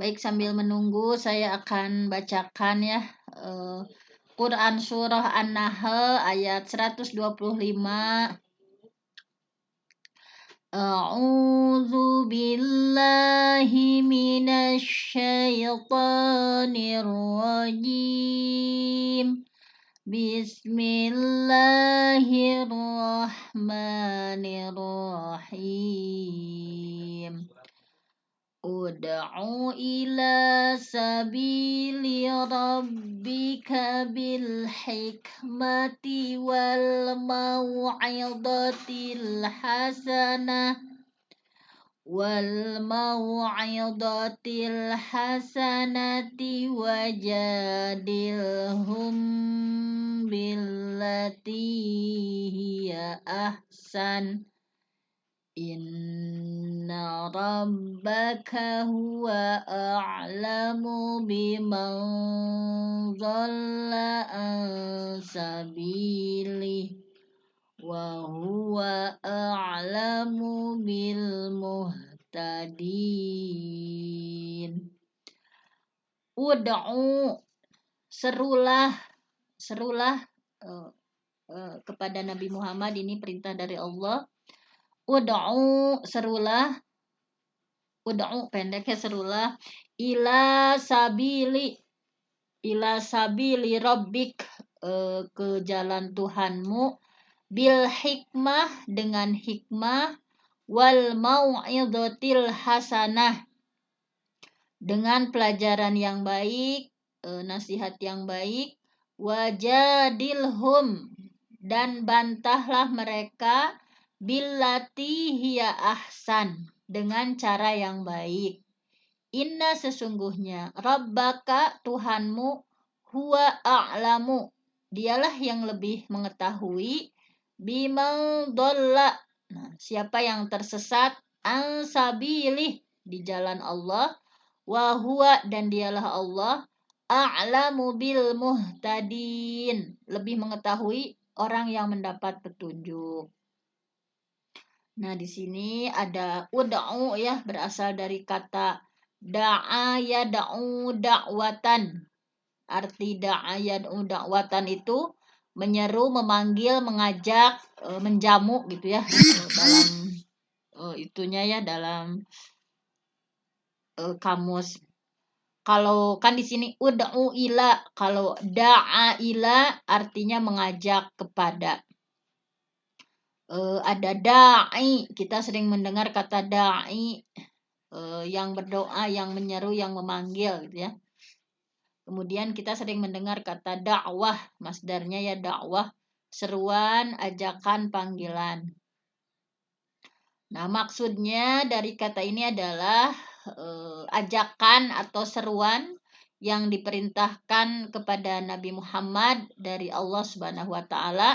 Baik, sambil menunggu saya akan bacakan ya Quran surah An-Nahl ayat 125. A'udzu billahi minasy syaithanir rajim. Bismillahirrahmanirrahim. Ud'u ila sabili rabbika bil hikmati wal mau'izatil hasanati wajadilhum billati hiya ahsan. Inna rabbaka huwa a'lamu biman dhalla an sabilihi wa huwa a'lamu bil muhtadin. Ud'u, serulah kepada Nabi Muhammad, ini perintah dari Allah. Ud'u, serulah, ud'u pendeknya serulah, ila sabili rabbik, ke jalan Tuhanmu, bil hikmah, dengan hikmah, wal mau'izatil hasanah, dengan pelajaran yang baik, nasihat yang baik, wajadilhum, dan bantahlah mereka, billati hiya ahsan, dengan cara yang baik. Inna, sesungguhnya, rabbaka, Tuhanmu, huwa a'lamu, dialah yang lebih mengetahui, biman dhalla, siapa yang tersesat, an sabilih, di jalan Allah, wa huwa, dan dialah Allah, a'lamu bil muhtadin, lebih mengetahui orang yang mendapat petunjuk. Nah, di sini ada ud'u ya, berasal dari kata da'a yad'u da'watan. Arti da'a yad'u da'watan itu menyeru, memanggil, mengajak, menjamu gitu ya. Dalam itunya ya, dalam kamus. Kalau kan di sini ud'u ila, kalau da'a ila artinya mengajak kepada. Ada da'i, kita sering mendengar kata da'i, yang berdoa, yang menyeru, yang memanggil gitu ya. Kemudian kita sering mendengar kata dakwah, masdarnya ya dakwah, seruan, ajakan, panggilan. Nah, maksudnya dari kata ini adalah ajakan atau seruan yang diperintahkan kepada Nabi Muhammad dari Allah Subhanahu wa taala.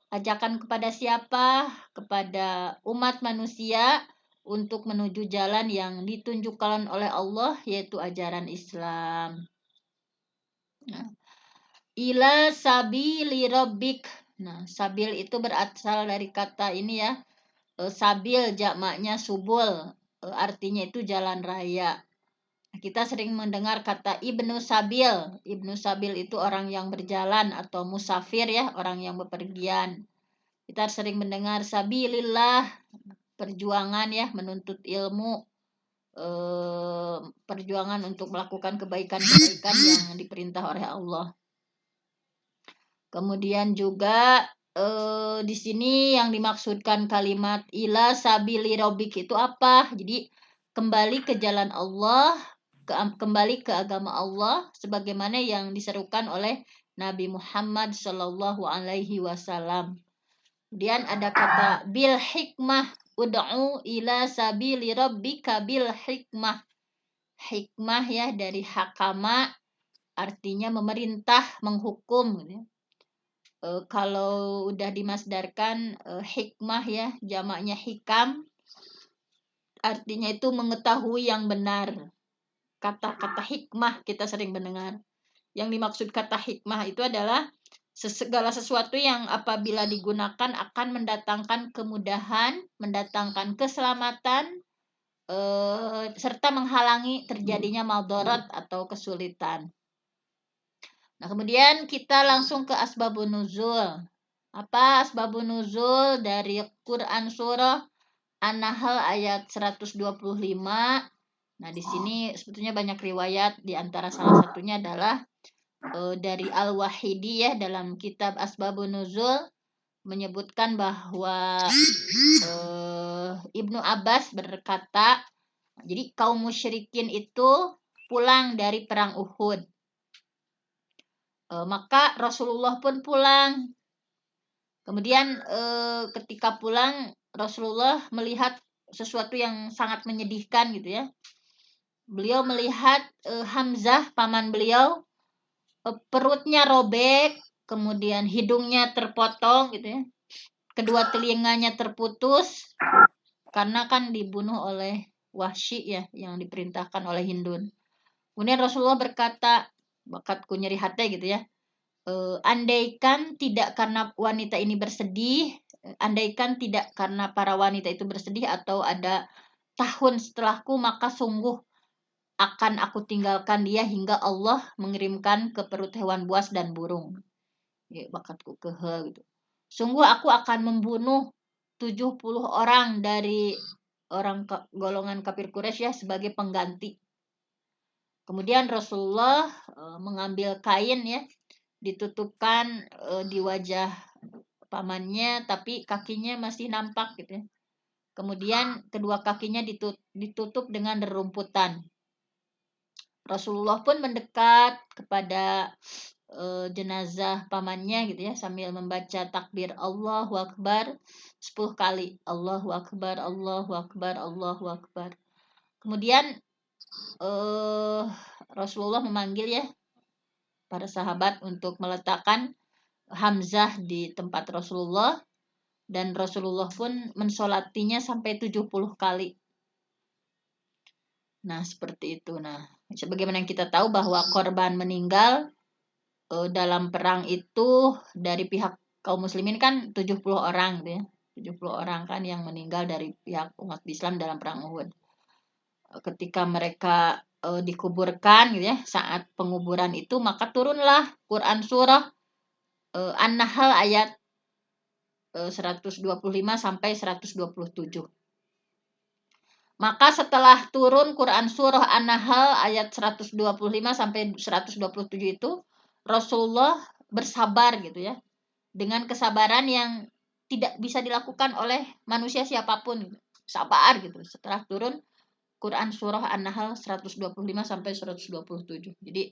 Ajakan kepada siapa? Kepada umat manusia untuk menuju jalan yang ditunjukkan oleh Allah, yaitu ajaran Islam. Nah, ila sabili rabbik. Nah, sabil itu berasal dari kata ini ya. Sabil jamaknya subul, artinya itu jalan raya. Kita sering mendengar kata Ibnu Sabil. Ibnu Sabil itu orang yang berjalan atau musafir ya, orang yang bepergian. Kita sering mendengar sabilillah, perjuangan ya, menuntut ilmu, perjuangan untuk melakukan kebaikan-kebaikan yang diperintah oleh Allah. Kemudian juga di sini yang dimaksudkan kalimat ila sabili rabbik itu apa? Jadi kembali ke jalan Allah, kembali ke agama Allah sebagaimana yang diserukan oleh Nabi Muhammad Shallallahu Alaihi Wasallam. Kemudian ada kata bil hikmah, ud'u ila sabili rabbika bil hikmah. Hikmah ya dari hakama, artinya memerintah, menghukum. Kalau udah dimasdarkan hikmah ya, jamaknya hikam, artinya itu mengetahui yang benar. Kata-kata hikmah kita sering mendengar. Yang dimaksud kata hikmah itu adalah segala sesuatu yang apabila digunakan akan mendatangkan kemudahan, mendatangkan keselamatan, serta menghalangi terjadinya madarat atau kesulitan. Nah, kemudian kita langsung ke asbabun nuzul. Apa asbabun nuzul dari Quran surah An-Nahl ayat 125? Nah, di sini sebetulnya banyak riwayat, di antara salah satunya adalah dari Al-Wahidi ya, dalam kitab Asbabun Nuzul menyebutkan bahwa Ibnu Abbas berkata, jadi kaum musyrikin itu pulang dari perang Uhud. Maka Rasulullah pun pulang. Kemudian ketika pulang, Rasulullah melihat sesuatu yang sangat menyedihkan gitu ya. Beliau melihat Hamzah, paman beliau, perutnya robek, kemudian hidungnya terpotong gitu ya. Kedua telinganya terputus karena kan dibunuh oleh Wahsy ya, yang diperintahkan oleh Hindun. Kemudian Rasulullah berkata, bakatku nyeri hati gitu ya. Andaikan tidak karena wanita ini bersedih, andaikan tidak karena para wanita itu bersedih atau ada tahun setelahku, maka sungguh akan aku tinggalkan dia hingga Allah mengirimkan ke perut hewan buas dan burung. Ya, bakatku kehe gitu. Sungguh aku akan membunuh 70 orang dari orang golongan kafir Quraisy ya sebagai pengganti. Kemudian Rasulullah mengambil kain ya, ditutupkan di wajah pamannya, tapi kakinya masih nampak gitu ya. Kemudian kedua kakinya ditutup dengan rerumputan. Rasulullah pun mendekat kepada jenazah pamannya gitu ya, sambil membaca takbir Allahu Akbar 10 kali. Allahu Akbar, Allahu Akbar, Allahu Akbar. Kemudian Rasulullah memanggil ya para sahabat untuk meletakkan Hamzah di tempat Rasulullah, dan Rasulullah pun mensolatinya sampai 70 kali. Nah, seperti itu. Nah, sebagaimana yang kita tahu bahwa korban meninggal dalam perang itu dari pihak kaum muslimin kan 70 orang gitu ya. 70 orang kan yang meninggal dari pihak umat Islam dalam perang Uhud. Ketika mereka dikuburkan gitu ya, saat penguburan itu maka turunlah Quran surah An-Nahl ayat 125 sampai 127. Maka setelah turun Quran surah An-Nahl ayat 125 sampai 127 itu, Rasulullah bersabar gitu ya. Dengan kesabaran yang tidak bisa dilakukan oleh manusia siapapun. Sabar gitu. Setelah turun Quran surah An-Nahl 125 sampai 127. Jadi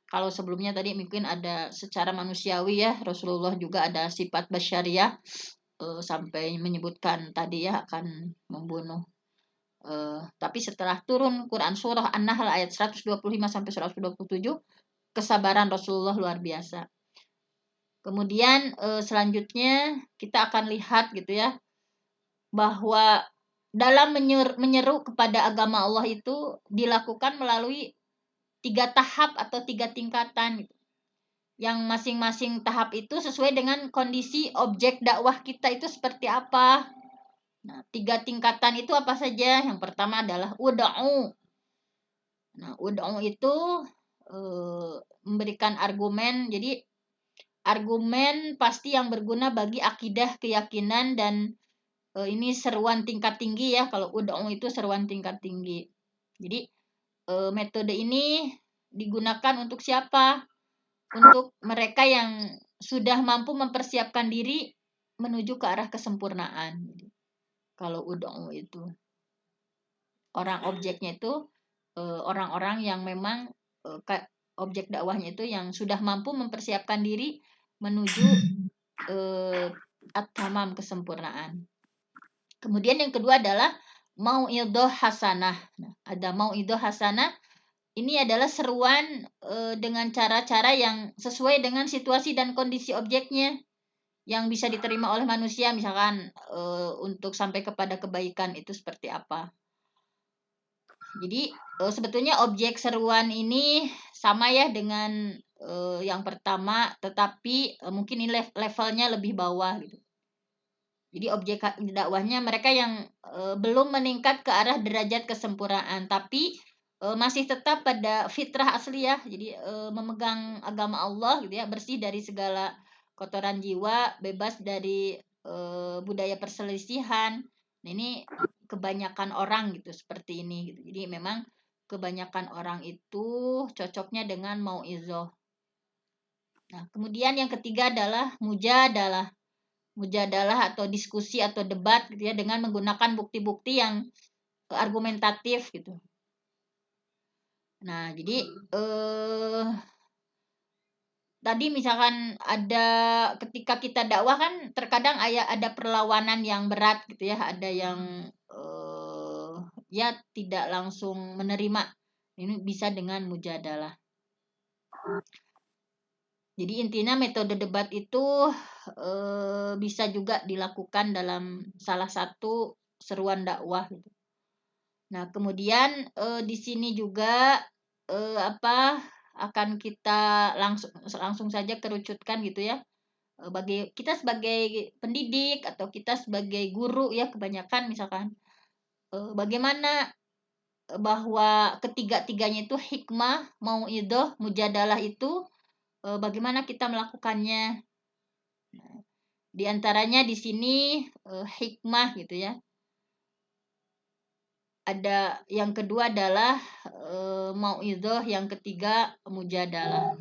kalau sebelumnya tadi mungkin ada secara manusiawi ya, Rasulullah juga ada sifat basyariah sampai menyebutkan tadi ya akan membunuh. Tapi setelah turun Quran surah An-Nahl ayat 125 sampai 127, kesabaran Rasulullah luar biasa. Kemudian selanjutnya kita akan lihat gitu ya, bahwa dalam menyeru kepada agama Allah itu dilakukan melalui 3 tahap atau 3 tingkatan gitu. Yang masing-masing tahap itu sesuai dengan kondisi objek dakwah kita itu seperti apa. Nah, 3 tingkatan itu apa saja? Yang pertama adalah ud'u. Nah, ud'u itu memberikan argumen. Jadi argumen pasti yang berguna bagi akidah, keyakinan, dan ini seruan tingkat tinggi ya. Kalau ud'u itu seruan tingkat tinggi. Jadi metode ini digunakan untuk siapa? Untuk mereka yang sudah mampu mempersiapkan diri menuju ke arah kesempurnaan. Kalau ud'u itu orang objeknya itu orang-orang yang memang objek dakwahnya itu yang sudah mampu mempersiapkan diri menuju at-tamam, kesempurnaan. Kemudian yang kedua adalah mau'idhah hasanah. Nah, ada mau'idhah hasanah. Ini adalah seruan dengan cara-cara yang sesuai dengan situasi dan kondisi objeknya, yang bisa diterima oleh manusia, misalkan untuk sampai kepada kebaikan itu seperti apa. Jadi sebetulnya objek seruan ini sama ya dengan yang pertama, tetapi mungkin ini levelnya lebih bawah gitu. Jadi objek dakwahnya mereka yang belum meningkat ke arah derajat kesempurnaan, tapi masih tetap pada fitrah asliyah. Jadi memegang agama Allah gitu ya, bersih dari segala kotoran jiwa, bebas dari budaya perselisihan. Nah, ini kebanyakan orang gitu seperti ini gitu. Jadi memang kebanyakan orang itu cocoknya dengan mauizah. Nah, kemudian yang ketiga adalah mujadalah. Mujadalah atau diskusi atau debat gitu ya, dengan menggunakan bukti-bukti yang argumentatif gitu. Nah, jadi tadi misalkan ada ketika kita dakwah kan terkadang ada perlawanan yang berat gitu ya, ada yang ya tidak langsung menerima. Ini bisa dengan mujadalah. Jadi intinya metode debat itu bisa juga dilakukan dalam salah satu seruan dakwah gitu. Nah, kemudian di sini juga apa akan kita langsung saja kerucutkan gitu ya. Bagi kita sebagai pendidik atau kita sebagai guru ya, kebanyakan misalkan bagaimana bahwa ketiga-tiganya itu hikmah, mauidhah, mujadalah itu bagaimana kita melakukannya. Di antaranya di sini hikmah gitu ya. Ada yang kedua adalah mauidhah, yang ketiga mujadalah.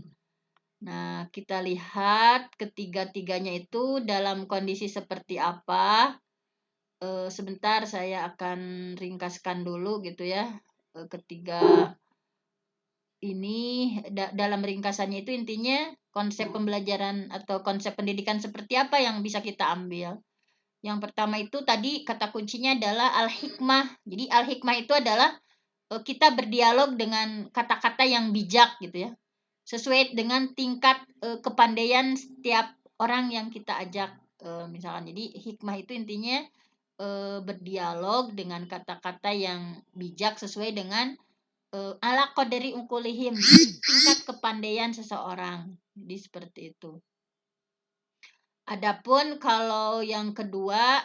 Nah, kita lihat ketiga-tiganya itu dalam kondisi seperti apa. Sebentar saya akan ringkaskan dulu gitu ya. Ketiga ini dalam ringkasannya itu intinya konsep pembelajaran atau konsep pendidikan seperti apa yang bisa kita ambil. Yang pertama itu tadi kata kuncinya adalah al-hikmah. Jadi al-hikmah itu adalah kita berdialog dengan kata-kata yang bijak gitu ya. Sesuai dengan tingkat kepandaian setiap orang yang kita ajak misalkan. Jadi hikmah itu intinya berdialog dengan kata-kata yang bijak sesuai dengan ala qadari ukulihim, tingkat kepandaian seseorang. Jadi seperti itu. Adapun kalau yang kedua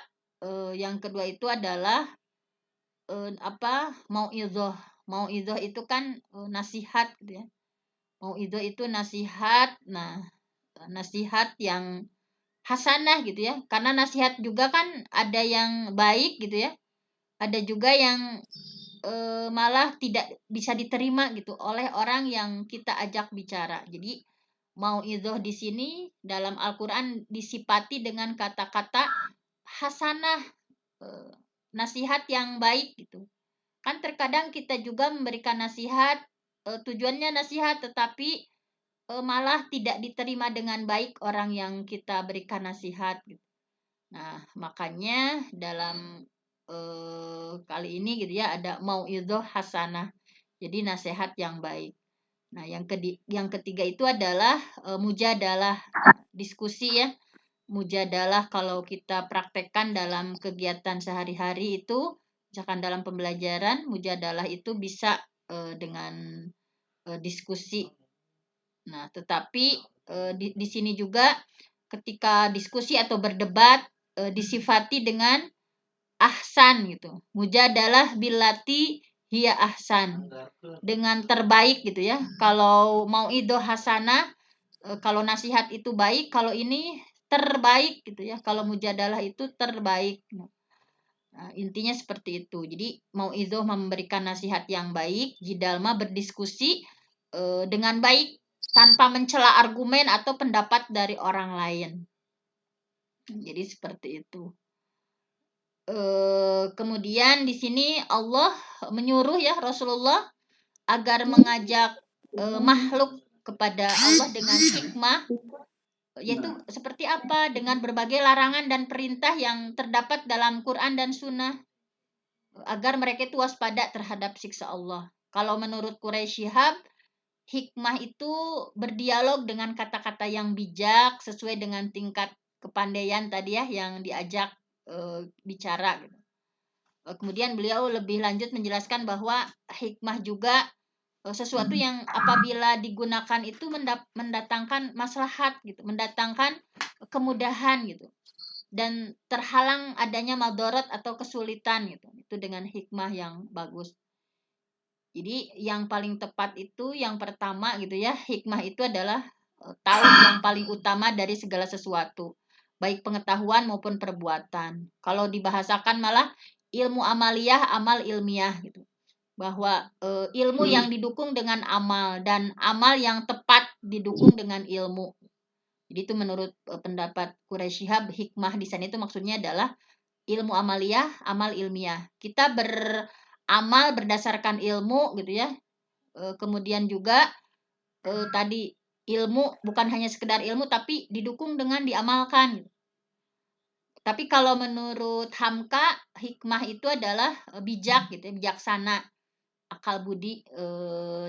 itu adalah mauidhah. Mauidhah itu kan nasihat gitu ya. Mauidhah itu nasihat. Nah, nasihat yang hasanah gitu ya. Karena nasihat juga kan ada yang baik gitu ya. Ada juga yang malah tidak bisa diterima gitu oleh orang yang kita ajak bicara. Jadi mauidhah di sini dalam Al-Qur'an disifati dengan kata-kata hasanah, nasihat yang baik gitu. Kan terkadang kita juga memberikan nasihat, tujuannya nasihat tetapi malah tidak diterima dengan baik orang yang kita berikan nasihat gitu. Nah, makanya dalam kali ini gitu ya ada mauidhah hasanah. Jadi nasihat yang baik. Nah, yang ketiga itu adalah mujadalah, diskusi ya. Mujadalah kalau kita praktekkan dalam kegiatan sehari-hari itu, misalkan dalam pembelajaran, mujadalah itu bisa dengan diskusi. Nah, tetapi di sini juga ketika diskusi atau berdebat disifati dengan ahsan gitu. Mujadalah billati hiya ahsan. Dengan terbaik gitu ya. Kalau mau ido hasanah, kalau nasihat itu baik, kalau ini terbaik gitu ya. Kalau mujadalah itu terbaik. Nah, intinya seperti itu. Jadi mau ido memberikan nasihat yang baik, jidalma berdiskusi dengan baik tanpa mencela argumen atau pendapat dari orang lain. Jadi seperti itu. Kemudian di sini Allah menyuruh ya Rasulullah agar mengajak makhluk kepada Allah dengan hikmah, yaitu seperti apa, dengan berbagai larangan dan perintah yang terdapat dalam Quran dan Sunnah, agar mereka itu waspada terhadap siksa Allah. Kalau menurut Quraisy Shihab, hikmah itu berdialog dengan kata-kata yang bijak sesuai dengan tingkat kepandaian tadi ya yang diajak bicara gitu. Kemudian beliau lebih lanjut menjelaskan bahwa hikmah juga sesuatu yang apabila digunakan itu mendatangkan maslahat gitu, mendatangkan kemudahan gitu. dan terhalang adanya madorot atau kesulitan gitu. Itu dengan hikmah yang bagus. Jadi yang paling tepat itu yang pertama gitu ya, hikmah itu adalah tahu yang paling utama dari segala sesuatu, baik pengetahuan maupun perbuatan. Kalau dibahasakan malah ilmu amaliyah, amal ilmiah gitu. Bahwa ilmu yang didukung dengan amal dan amal yang tepat didukung dengan ilmu. Jadi itu menurut pendapat Quraisy Shihab, hikmah di sana itu maksudnya adalah ilmu amaliyah, amal ilmiah. Kita beramal berdasarkan ilmu gitu ya. Kemudian juga tadi ilmu bukan hanya sekedar ilmu tapi didukung dengan diamalkan. Tapi kalau menurut Hamka, hikmah itu adalah bijak gitu ya, bijaksana, akal budi,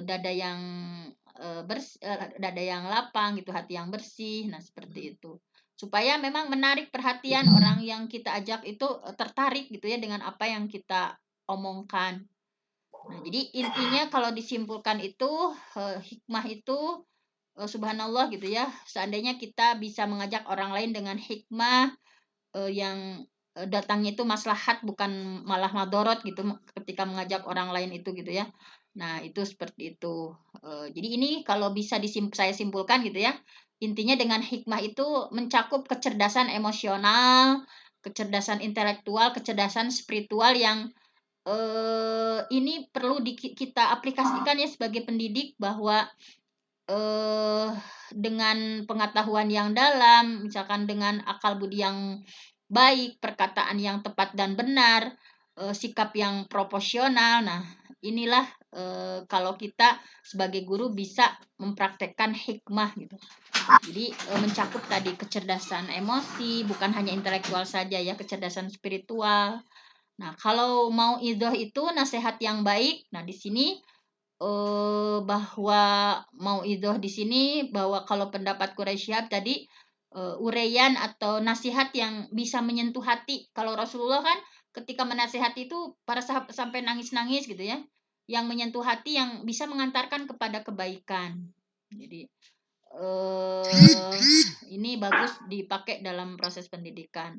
dada yang dada yang lapang gitu, hati yang bersih. Nah, seperti itu. Supaya memang menarik perhatian orang yang kita ajak itu tertarik gitu ya dengan apa yang kita omongkan. Nah, jadi intinya kalau disimpulkan itu hikmah itu subhanallah gitu ya. Seandainya kita bisa mengajak orang lain dengan hikmah yang datangnya itu maslahat bukan malah madorot gitu ketika mengajak orang lain itu gitu ya. Nah, itu seperti itu. Jadi ini kalau bisa saya simpulkan gitu ya. Intinya dengan hikmah itu mencakup kecerdasan emosional, kecerdasan intelektual, kecerdasan spiritual yang ini perlu kita aplikasikan ya sebagai pendidik bahwa dengan pengetahuan yang dalam, misalkan dengan akal budi yang baik, perkataan yang tepat dan benar, sikap yang proporsional. Nah, inilah kalau kita sebagai guru bisa mempraktekkan hikmah gitu. Jadi mencakup tadi kecerdasan emosi, bukan hanya intelektual saja ya, kecerdasan spiritual. Nah, kalau mau idoh itu nasihat yang baik. Nah, di sini bahwa mau idoh di sini bahwa kalau pendapat Quraisy Shihab tadi uraian atau nasihat yang bisa menyentuh hati. Kalau Rasulullah kan ketika menasihati itu para sahabat sampai nangis-nangis gitu ya. Yang menyentuh hati yang bisa mengantarkan kepada kebaikan. Jadi ini bagus dipakai dalam proses pendidikan.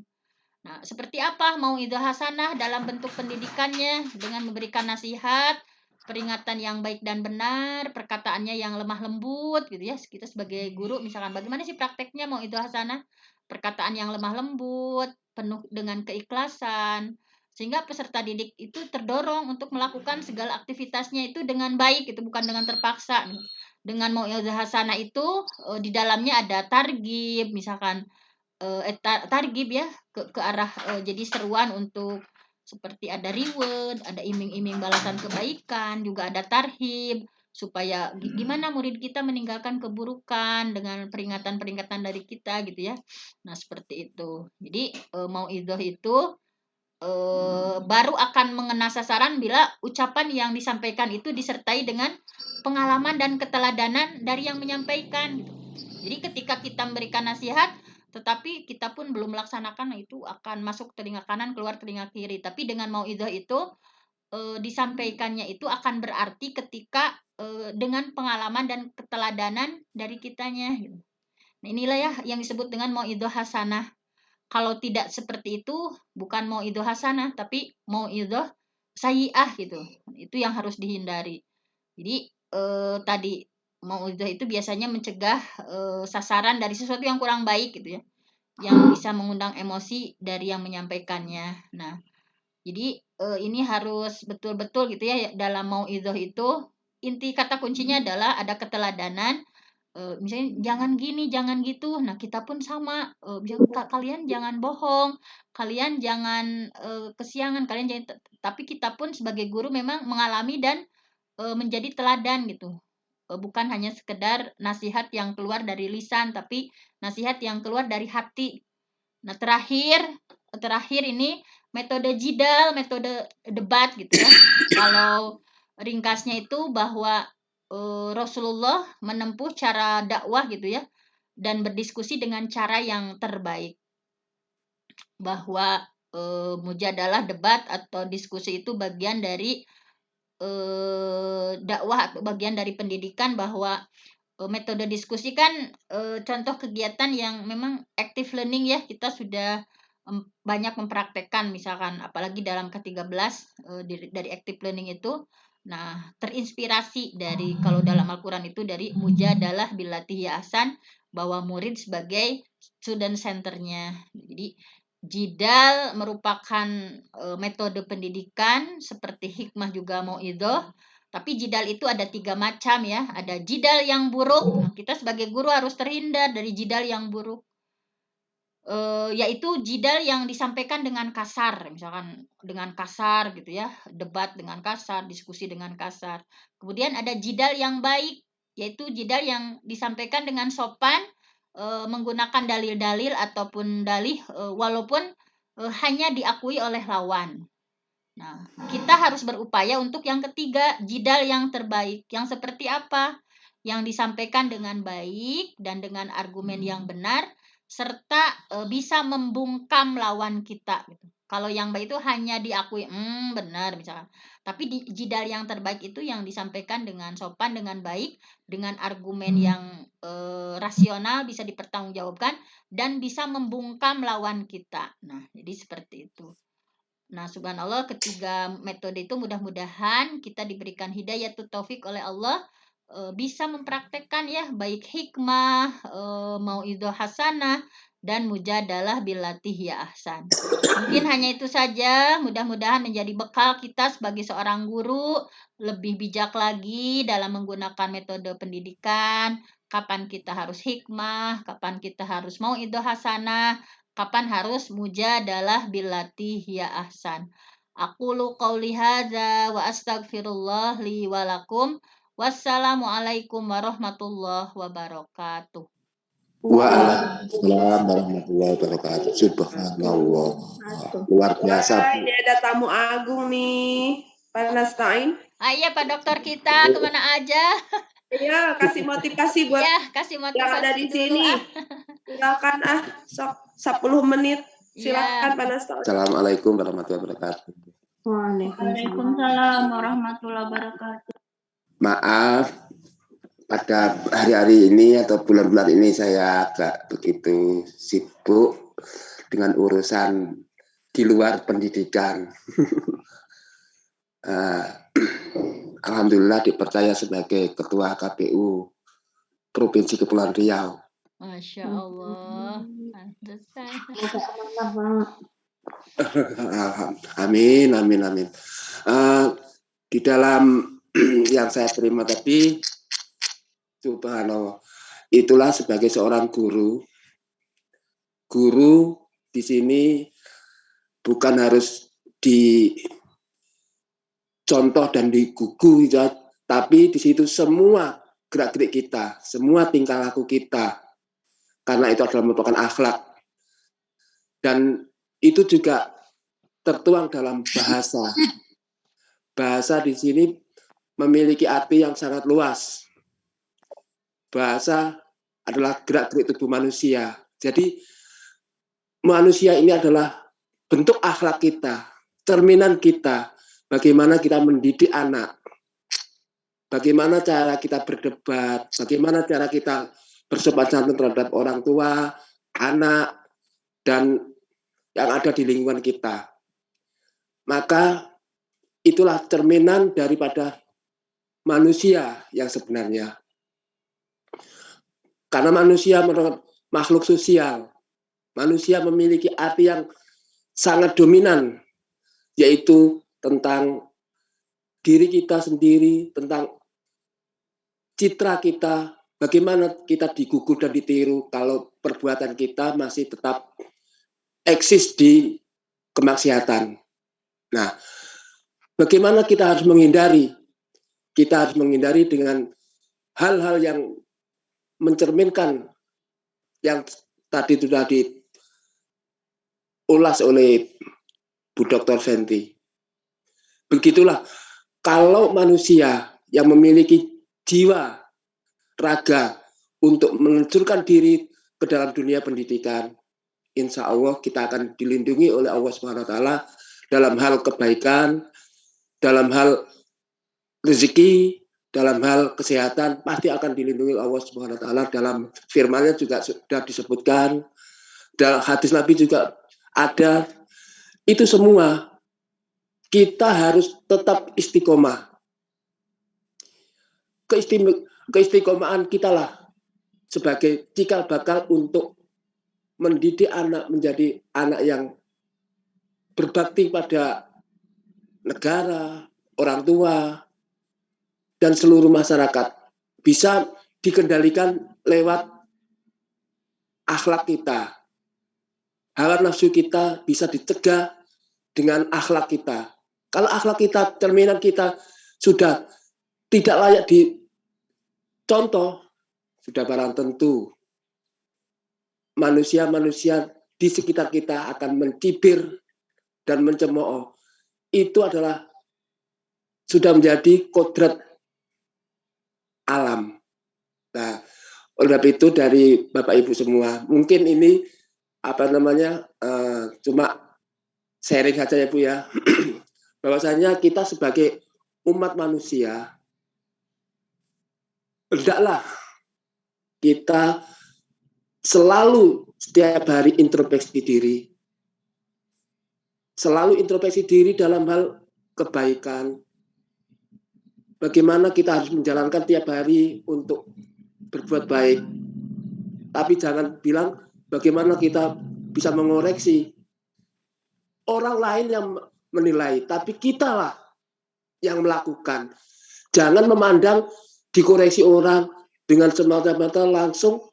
Nah, seperti apa mau idoh hasanah dalam bentuk pendidikannya dengan memberikan nasihat, peringatan yang baik dan benar, perkataannya yang lemah lembut gitu ya. Kita sebagai guru misalkan bagaimana sih prakteknya mau idoh hasanah? Perkataan yang lemah lembut, penuh dengan keikhlasan, sehingga peserta didik itu terdorong untuk melakukan segala aktivitasnya itu dengan baik, itu bukan dengan terpaksa. Dengan mau idoh hasanah itu di dalamnya ada targib misalkan targib ya ke arah jadi seruan untuk seperti ada reward, ada iming-iming balasan kebaikan, juga ada tarhib supaya gimana murid kita meninggalkan keburukan dengan peringatan-peringatan dari kita gitu ya. Nah, seperti itu. Jadi mau idoh itu baru akan mengena sasaran bila ucapan yang disampaikan itu disertai dengan pengalaman dan keteladanan dari yang menyampaikan. Jadi ketika kita memberikan nasihat, tetapi kita pun belum melaksanakan, nah itu akan masuk telinga kanan, keluar telinga kiri. Tapi dengan mauidhah itu disampaikannya itu akan berarti ketika dengan pengalaman dan keteladanan dari kitanya. Nah, inilah ya yang disebut dengan mauidhah hasanah. Kalau tidak seperti itu, bukan mauidhah hasanah, tapi mauidhah sayyi'ah gitu. Itu yang harus dihindari. Jadi tadi mauidhah itu biasanya mencegah sasaran dari sesuatu yang kurang baik gitu ya, yang bisa mengundang emosi dari yang menyampaikannya. Nah, jadi ini harus betul-betul gitu ya dalam mauidhah itu inti kata kuncinya adalah ada keteladanan. Misalnya jangan gini, jangan gitu. Nah, kita pun sama. Kalian jangan bohong, kalian jangan kesiangan, kalian jangan. Tapi kita pun sebagai guru memang mengalami dan menjadi teladan gitu. Bukan hanya sekedar nasihat yang keluar dari lisan, tapi nasihat yang keluar dari hati. Nah, terakhir ini metode jidal, metode debat gitu ya. Kalau ringkasnya itu bahwa Rasulullah menempuh cara dakwah gitu ya dan berdiskusi dengan cara yang terbaik. Bahwa mujadalah debat atau diskusi itu bagian dari dakwah atau bagian dari pendidikan bahwa metode diskusi kan contoh kegiatan yang memang active learning ya, kita sudah banyak mempraktekkan, misalkan apalagi dalam ke-13 dari active learning itu. Nah, terinspirasi dari kalau dalam Al-Qur'an itu dari mujadalah billati hiya ahsan, bahwa murid sebagai student centernya. Jadi jidal merupakan metode pendidikan seperti hikmah juga mauidhah. Tapi jidal itu ada 3 macam ya. Ada jidal yang buruk. Nah, kita sebagai guru harus terhindar dari jidal yang buruk. Yaitu jidal yang disampaikan dengan kasar, misalkan dengan kasar gitu ya, debat dengan kasar, diskusi dengan kasar. Kemudian ada jidal yang baik, yaitu jidal yang disampaikan dengan sopan, menggunakan dalil-dalil ataupun dalih, walaupun hanya diakui oleh lawan. Nah, kita harus berupaya untuk yang ketiga, jidal yang terbaik. Yang seperti apa? Yang disampaikan dengan baik dan dengan argumen yang benar, serta bisa membungkam lawan kita. Gitu. Kalau yang baik itu hanya diakui, benar misalkan. Tapi jidal yang terbaik itu yang disampaikan dengan sopan, dengan baik, dengan argumen yang rasional, bisa dipertanggungjawabkan, dan bisa membungkam lawan kita. Nah, jadi seperti itu. Nah, subhanallah, ketiga metode itu mudah-mudahan kita diberikan hidayah taufik oleh Allah, bisa mempraktekkan ya, baik hikmah, mauidhah hasanah, dan mujadalah billati hiya ahsan. Mungkin hanya itu saja, mudah-mudahan menjadi bekal kita sebagai seorang guru, lebih bijak lagi dalam menggunakan metode pendidikan, kapan kita harus hikmah, kapan kita harus mauidhah hasanah, kapan harus mujadalah billati hiya ahsan. Aqulu qauli hadza wa astaghfirullah li wa lakum. Wassalamualaikum warahmatullahi wabarakatuh. Waalaikumsalam warahmatullahi wabarakatuh. Subhanallah. Luar biasa. Ini ada tamu agung nih, Pak Nastain. Iya, Pak Dokter kita kemana aja? Iya, kasih motivasi buat ya, kasih motivasi yang ada di dulu, sini. Silakan sok 10 menit. Silakan Pak Nastain. Assalamualaikum warahmatullahi wabarakatuh. Waalaikumsalam warahmatullahi wabarakatuh. Maaf, pada hari-hari ini atau bulan-bulan ini saya agak begitu sibuk dengan urusan di luar pendidikan. Alhamdulillah dipercaya sebagai Ketua KPU Provinsi Kepulauan Riau. Masya Allah. Amin, amin, amin. Di dalam yang saya terima tadi, subhanallah, itulah sebagai seorang guru. Guru di sini bukan harus dicontoh dan digugu, tapi di situ semua gerak-gerik kita, semua tingkah laku kita, karena itu adalah merupakan akhlak. Dan itu juga tertuang dalam bahasa. Bahasa di sini memiliki arti yang sangat luas. Bahasa adalah gerak-gerik tubuh manusia. Jadi manusia ini adalah bentuk akhlak kita, cerminan kita, bagaimana kita mendidik anak, bagaimana cara kita berdebat, bagaimana cara kita bersopan santun terhadap orang tua, anak, dan yang ada di lingkungan kita. Maka itulah cerminan daripada manusia yang sebenarnya. Karena manusia merupakan makhluk sosial. Manusia memiliki arti yang sangat dominan, yaitu tentang diri kita sendiri, tentang citra kita, bagaimana kita digugur dan ditiru kalau perbuatan kita masih tetap eksis di kemaksiatan. Nah, bagaimana kita harus menghindari? Kita harus menghindari dengan hal-hal yang mencerminkan yang tadi sudah diulas oleh Bu Dr. Fenty. Begitulah, kalau manusia yang memiliki jiwa, raga untuk meluncurkan diri ke dalam dunia pendidikan, insya Allah kita akan dilindungi oleh Allah Subhanahu Wa Taala dalam hal kebaikan, dalam hal rezeki, dalam hal kesehatan, pasti akan dilindungi Allah Subhanahu Wa Taala. Dalam firman-Nya juga sudah disebutkan, dalam hadis Nabi juga ada, itu semua kita harus tetap istiqomah. Keistiqomahan kita lah sebagai cikal bakal untuk mendidik anak menjadi anak yang berbakti pada negara, orang tua, dan seluruh masyarakat. Bisa dikendalikan lewat akhlak kita. Hawa nafsu kita bisa dicegah dengan akhlak kita. Kalau akhlak kita, cerminan kita sudah tidak layak dicontoh, sudah barang tentu manusia-manusia di sekitar kita akan mencibir dan mencemooh. Itu adalah sudah menjadi kodrat alam. Nah, oleh itu dari Bapak Ibu semua, mungkin ini cuma sharing saja ya Bu ya. Bahwasanya kita sebagai umat manusia, hendaklah kita selalu setiap hari introspeksi diri. Selalu introspeksi diri dalam hal kebaikan. Bagaimana kita harus menjalankan tiap hari untuk berbuat baik. Tapi jangan bilang bagaimana kita bisa mengoreksi. Orang lain yang menilai, tapi kitalah yang melakukan. Jangan memandang dikoreksi orang dengan semata-mata langsung,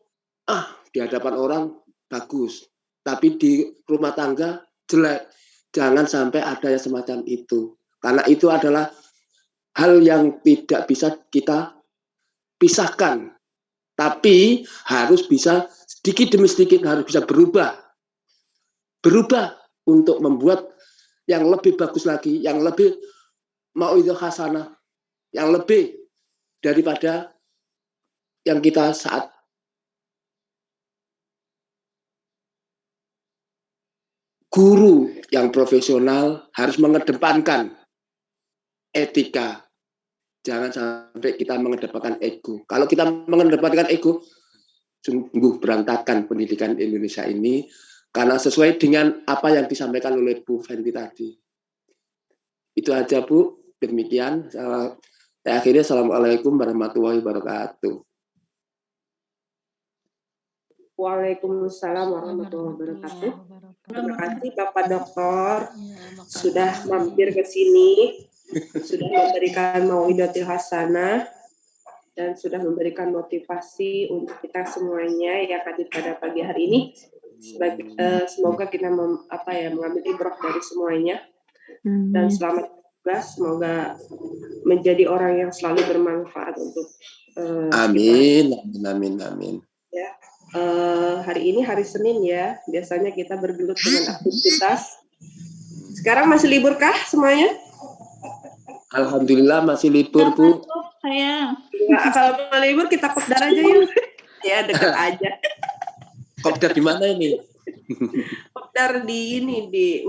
di hadapan orang bagus, tapi di rumah tangga jelek. Jangan sampai ada yang semacam itu. Karena itu adalah hal yang tidak bisa kita pisahkan. Tapi harus bisa sedikit demi sedikit harus bisa berubah. Berubah untuk membuat yang lebih bagus lagi, yang lebih mauidhah hasanah, yang lebih daripada yang kita saat guru yang profesional harus mengedepankan etika. Jangan sampai kita mengedepankan ego. Kalau kita mengedepankan ego, sungguh berantakan pendidikan Indonesia ini, karena sesuai dengan apa yang disampaikan oleh Bu Fenty tadi. Itu aja Bu, demikian. Saya akhirnya Assalamualaikum warahmatullahi wabarakatuh. Waalaikumsalam warahmatullahi wabarakatuh. Terima kasih Bapak Doktor sudah mampir ke sini, sudah memberikan mauidhatul hasanah dan sudah memberikan motivasi untuk kita semuanya yang hadir pada pagi hari ini. Semoga kita mengambil ibrah dari semuanya dan selamat bertugas. Semoga menjadi orang yang selalu bermanfaat untuk amin. Ya. Hari ini hari Senin ya, biasanya kita bergelut dengan aktivitas. Sekarang masih libur kah semuanya? Alhamdulillah masih libur Bu. Saya. Nah, kalau mau libur kita kopdar aja yuk. Ya dekat aja. Kopdar di mana ini? Kopdar di